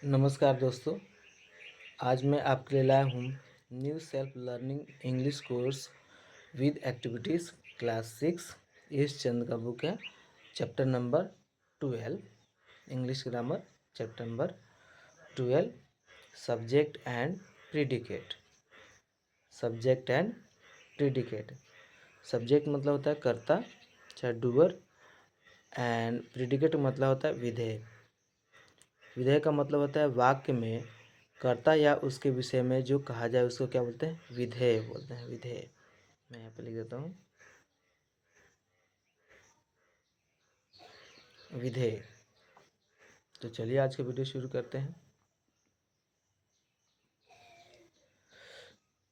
नमस्कार दोस्तों। आज मैं आपके लिए लाया हूँ new self learning English course with activities class 6। इस चंद का बुक है। Chapter number 12 English grammar. Chapter number 12 subject and predicate. Subject and predicate. Subject मतलब होता है कर्ता, चाहे डूअर। एंड प्रीडिकेट मतलब होता है विधेय। विधेय का मतलब होता है वाक्य में कर्ता या उसके विषय में जो कहा जाए उसको क्या बोलते हैं? विधेय बोलते हैं। विधेय। मैं यहाँ पे लिख देता हूँ विधेय। तो चलिए आज का वीडियो शुरू करते हैं।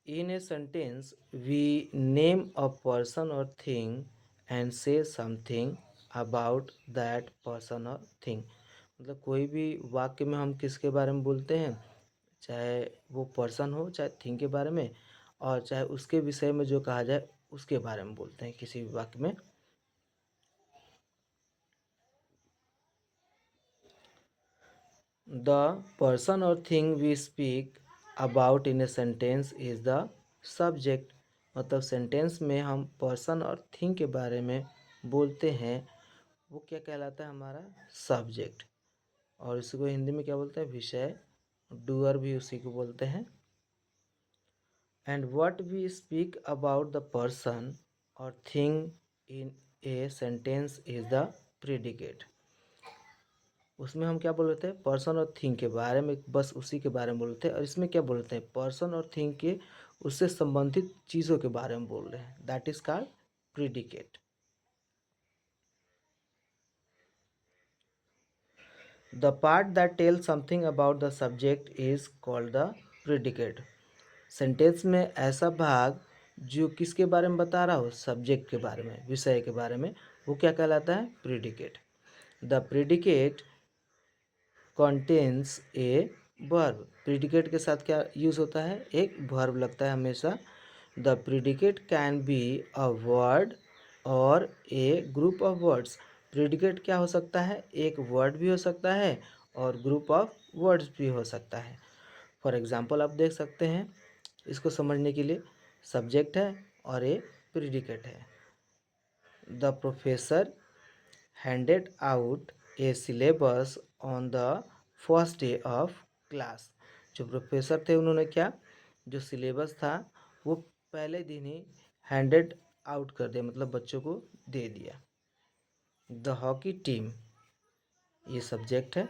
In a sentence we name a person or thing and say something about that person or thing. मतलब कोई भी वाक्य में हम किसके बारे में बोलते हैं, चाहे वो पर्सन हो चाहे थिंग के बारे में, और चाहे उसके विषय में जो कहा जाए उसके बारे में बोलते हैं किसी भी वाक्य में। The person or thing we speak about in a sentence is the subject। मतलब सेंटेंस में हम पर्सन और थिंग के बारे में बोलते हैं, वो क्या कहलाता है? हमारा सब्जेक्ट। और इसको हिंदी में क्या बोलते हैं? विषय। डूअर भी उसी को बोलते हैं। And what we speak about the person or thing in a sentence is the predicate. उसमें हम क्या बोल रहे थे? पर्सन और थिंग के बारे में, बस उसी के बारे में बोल रहे थे। और इसमें क्या बोल रहे थे? पर्सन और थिंग के उससे संबंधित चीज़ों के बारे में बोल रहे हैं। That is called predicate. The part that tell something about the subject is called the predicate. Sentence में ऐसा भाग जो किसके बारे में बता रहा हो? सब्जेक्ट के बारे में, विषय के बारे में, वो क्या कहलाता है? Predicate. The predicate contains a verb. Predicate के साथ क्या यूज़ होता है? एक वर्ब लगता है हमेशा। The predicate can be a word और ए ग्रुप ऑफ वर्ड्स। प्रीडिकेट क्या हो सकता है? एक वर्ड भी हो सकता है और ग्रुप ऑफ वर्ड्स भी हो सकता है। फॉर एग्जाम्पल आप देख सकते हैं इसको समझने के लिए। सब्जेक्ट है और ए प्रीडिकेट है। The professor handed out a syllabus on the first day of class। जो प्रोफेसर थे उन्होंने क्या, जो सिलेबस था वो पहले दिन ही हैंडेड आउट कर दिया, मतलब बच्चों को दे दिया। द हॉकी टीम, ये सब्जेक्ट है,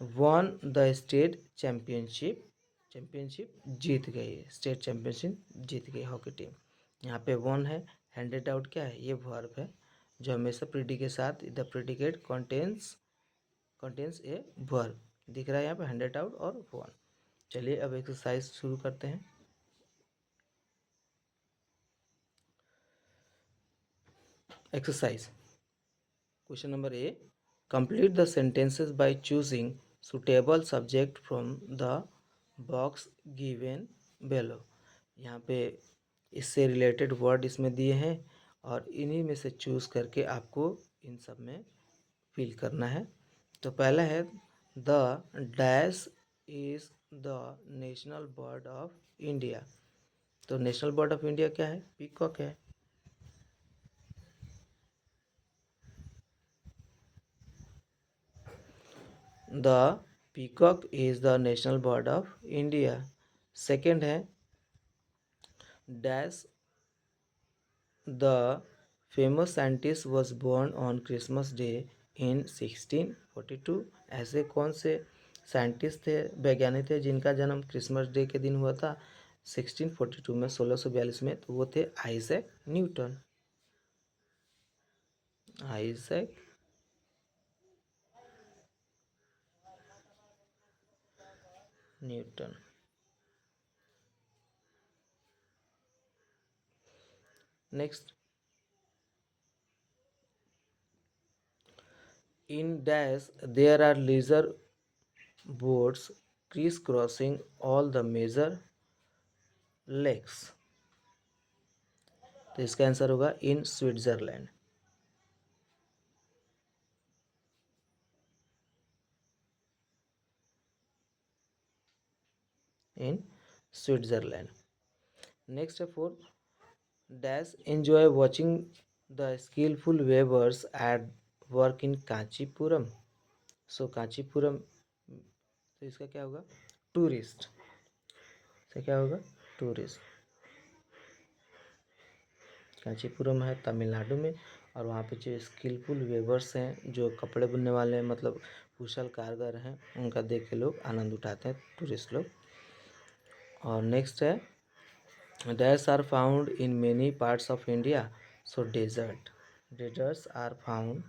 won the state championship. Championship जीत गई, स्टेट चैम्पियनशिप जीत गई हॉकी टीम। यहाँ पे वन है, हैंडेड आउट क्या है? ये वर्ब है जो हमेशा प्रीडी के साथ, the predicate contains a verb दिख रहा है यहाँ पे, हैंडेड आउट और वन। चलिए अब एक्सरसाइज शुरू करते हैं। Exercise question number A, complete the sentences by choosing suitable subject from the box given below. यहाँ पे इससे रिलेटेड वर्ड इसमें दिए हैं और इन्हीं में से चूज़ करके आपको इन सब में फिल करना है। तो पहला है the dash is the national bird of India. तो नेशनल बर्ड ऑफ इंडिया क्या है? पीकॉक है। The peacock is the national bird of India. Second है dash the famous scientist was born on Christmas day in 1642। ऐसे कौन से scientist थे, वैज्ञानिक थे जिनका जन्म क्रिसमस डे के दिन हुआ था 1642 में, 1642 में? तो वो थे Isaac Newton. Isaac Newton. Next, in dash there are leisure boats criss crossing all the major lakes. तो इसका आंसर होगा in Switzerland. in Switzerland. Next है 4, dash enjoy watching the skillful weavers at work in Kanchipuram. So Kanchipuram, तो इसका क्या होगा, tourist, इसका क्या होगा, टूरिस्ट। कांचीपुरम है तमिलनाडु में, और वहाँ पे जो स्किलफुल वेवर्स हैं, जो कपड़े बुनने वाले हैं, मतलब कुशल कारीगर हैं, उनका देख के लोग आनंद उठाते हैं, टूरिस्ट लोग। और नेक्स्ट है deserts are found in many parts of India. So deserts are found,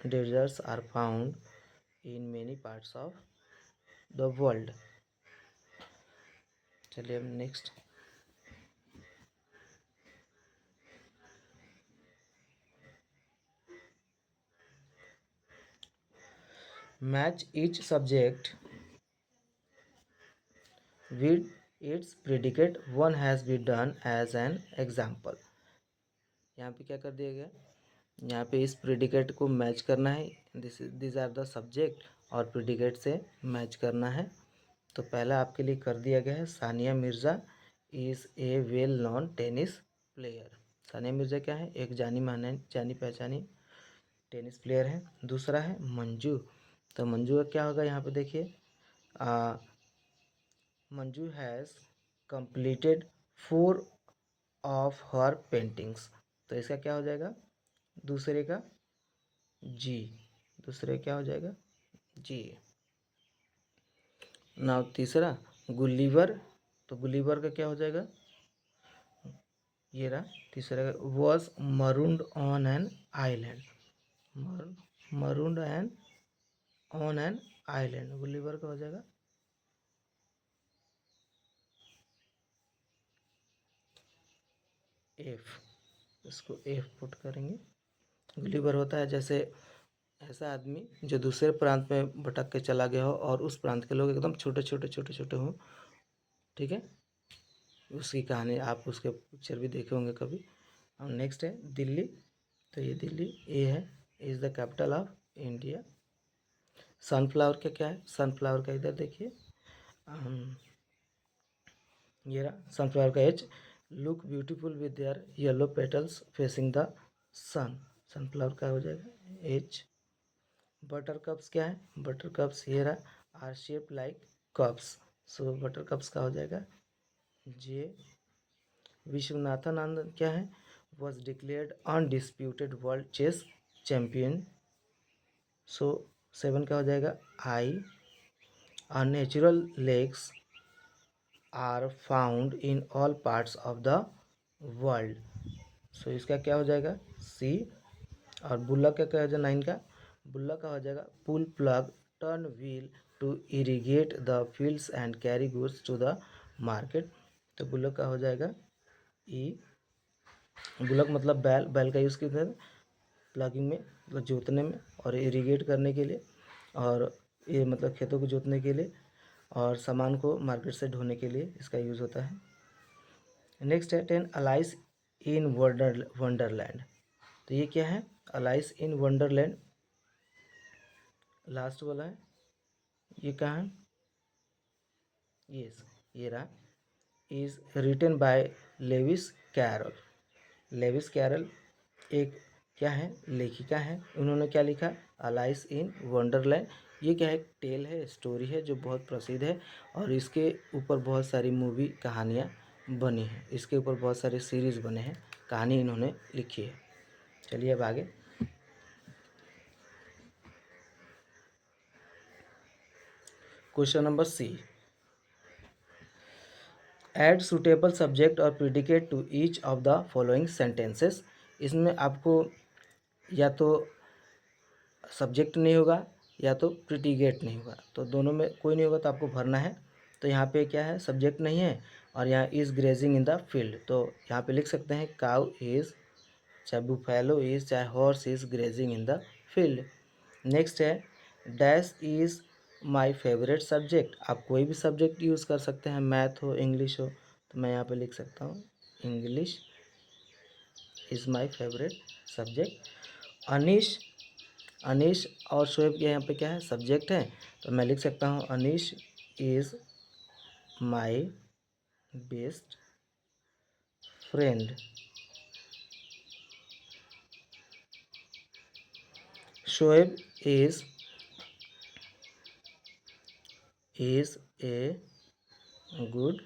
deserts are found in many parts of the world. चलिए अब next, match each subject with its predicate, one has be done as an example. यहाँ पे क्या कर दिया गया, यहाँ पे इस प्रेडिकेट को मैच करना है, दिस आर द सब्जेक्ट, और प्रेडिकेट से मैच करना है। तो पहला आपके लिए कर दिया गया है, Sania Mirza is a well non tennis player. Sania Mirza क्या है, एक जानी पहचानी टेनिस प्लेयर है। दूसरा है मंजू, तो मंजू का क्या होगा, यहाँ पे देखिए, Manju has completed 4 of her paintings. तो इसका क्या हो जाएगा, दूसरे का जी, दूसरे क्या हो जाएगा, जी। नाउ तीसरा गुलीवर, तो गुलीवर का क्या हो जाएगा, ये रहा तीसरा, was marooned on an island, marooned an on an island, Gulliver का हो जाएगा एफ, इसको एफ पुट करेंगे। गुलीवर होता है जैसे ऐसा आदमी जो दूसरे प्रांत में भटक के चला गया हो, और उस प्रांत के लोग एकदम छोटे छोटे हों, ठीक है, उसकी कहानी आप उसके पिक्चर भी देखे होंगे कभी। और नेक्स्ट है दिल्ली, तो ये दिल्ली ए है, is the capital of India. Sunflower का क्या है, सनफ्लावर का इधर देखिए, ये रहा सनफ्लावर का H, look beautiful with their yellow petals facing the sun, sunflower का हो जाएगा एच। बटर कप्स क्या है, बटर कप्स ये रहा, are shape like cups, so butter cups का हो जाएगा जे। विश्वनाथन आनंद क्या है, was declared undisputed world chess champion, so 7 का हो जाएगा I. Are natural lakes are found in all parts of the world, so इसका क्या हो जाएगा सी। और बुल्लक का क्या हो जाएगा 9 का, बुल्लक का हो जाएगा pull plough turn wheel to irrigate the fields and carry goods to the market, तो बुल्लक का हो जाएगा ई। बुल्लक मतलब बैल, बैल का यूज़ किया जाता है प्लगिंग में, मतलब जोतने में, और इरीगेट करने के लिए, और ये मतलब खेतों को जोतने के लिए, और सामान को मार्केट से ढोने के लिए इसका यूज़ होता है। नेक्स्ट है 10 अलाइस इन वंडरलैंड, तो ये क्या है, अलाइस इन वंडरलैंड, लास्ट वाला है, ये कहाँ है, ये रहा, is written by Lewis Carroll. Lewis Carroll एक क्या है, लेखिका है, उन्होंने क्या लिखा, अलाइस इन वंडरलैंड। ये क्या है, टेल है, स्टोरी है जो बहुत प्रसिद्ध है, और इसके ऊपर बहुत सारी मूवी कहानियाँ बनी हैं, इसके ऊपर बहुत सारे सीरीज़ बने हैं, कहानी इन्होंने लिखी है। चलिए अब आगे, question number C, add suitable subject और predicate to each of the following sentences. इसमें आपको या तो सब्जेक्ट नहीं होगा या तो प्रिडिकेट नहीं होगा, तो दोनों में कोई नहीं होगा, तो आपको भरना है। तो यहाँ पे क्या है, सब्जेक्ट नहीं है, और यहाँ is grazing in the field, तो यहाँ पे लिख सकते हैं काउ इज़, चाहे बुफेलो इज़, चाहे horse is grazing in the field. Next है dash is my favourite subject, आप कोई भी सब्जेक्ट यूज़ कर सकते हैं, मैथ हो, इंग्लिश हो, तो मैं यहाँ पे लिख सकता हूँ English is my favourite subject. Anish Anish और शोएब के यहाँ पे क्या है, सब्जेक्ट है, तो मैं लिख सकता हूँ Anish is my best friend. Shoaib is a good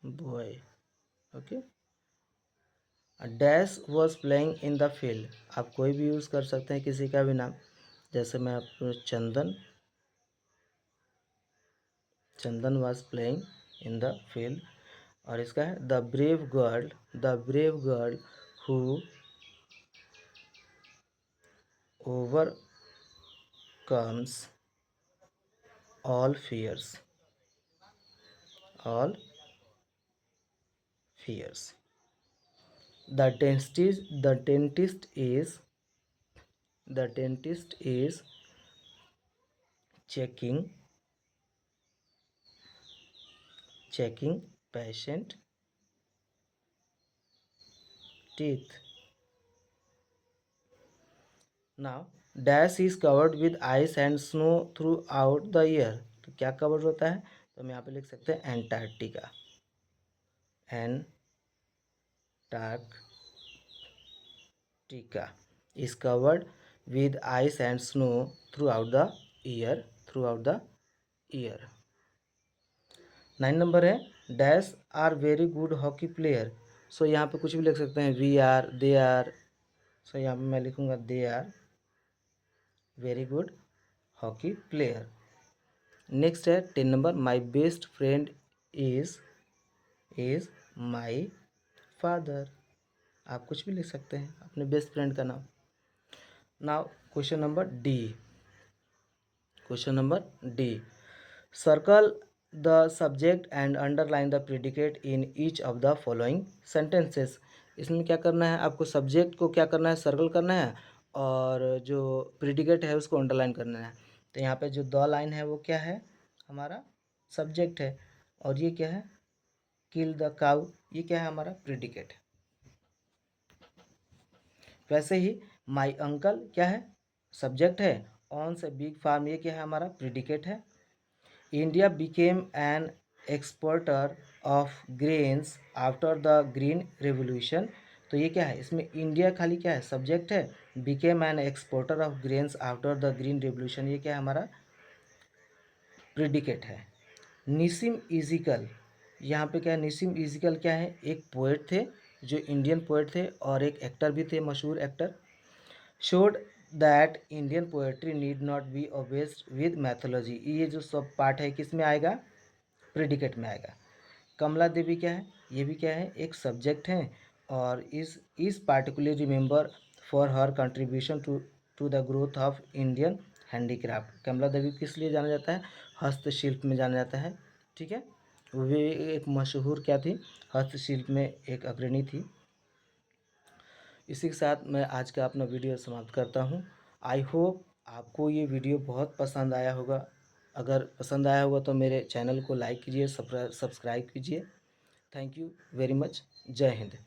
boy. Okay. Dash was playing in the field, आप कोई भी यूज़ कर सकते हैं किसी का भी नाम, जैसे मैं आपको Chandan was playing in the field. और इसका है the brave girl who overcomes all fears, all fears. The dentist is checking patient teeth. Now dash is covered with ice and snow throughout the year. तो क्या cover होता है, तो हम यहाँ पे लिख सकते हैं Antarctica. Antarctica is covered with ice and snow throughout the year. 9 number है dash are very good hockey player. So यहाँ पे कुछ भी लिख सकते हैं, we are, they are. So यहाँ पे मैं लिखूँगा they are very good hockey player. Next है 10 number, my best friend is my father. आप कुछ भी लिख सकते हैं अपने बेस्ट फ्रेंड का नाम। Now question number D, circle the subject and underline the predicate in each of the following sentences. इसमें क्या करना है, आपको सब्जेक्ट को क्या करना है, सर्कल करना है, और जो प्रेडिकेट है उसको अंडरलाइन करना है। तो यहाँ पे जो द लाइन है वो क्या है, हमारा सब्जेक्ट है, और ये क्या है, किल द काउ, ये क्या है, हमारा प्रेडिकेट है। वैसे ही माई अंकल क्या है, सब्जेक्ट है, ऑन से बिग फार्म ये क्या है, हमारा प्रेडिकेट है। India became an exporter of grains after the green revolution. तो ये क्या है, इसमें इंडिया खाली क्या है, सब्जेक्ट है, became an exporter of grains after the green revolution ये क्या है, हमारा प्रेडिकेट है। निसिम इजिकल, यहाँ पे क्या है, निसिम इजिकल क्या है, एक पोएट थे, जो इंडियन पोएट थे, और एक एक्टर भी थे, मशहूर एक्टर। Showed that Indian poetry need not be obsessed with mythology, ये जो सब पार्ट है किस में आएगा, प्रेडिकेट में आएगा। कमला देवी क्या है, ये भी क्या है, एक सब्जेक्ट है, और इस particularly remember for her contribution to the growth of Indian handicraft. Kamla Devi किस लिए जाना जाता है, हस्तशिल्प में जाना जाता है। ठीक है, वो भी एक मशहूर क्या थी, हस्तशिल्प में एक अग्रणी थी। इसी के साथ मैं आज का अपना वीडियो समाप्त करता हूँ। आई होप आपको ये वीडियो बहुत पसंद आया होगा। अगर पसंद आया होगा तो मेरे चैनल को लाइक कीजिए, सब्सक्राइब कीजिए। Thank you very much. जय हिंद।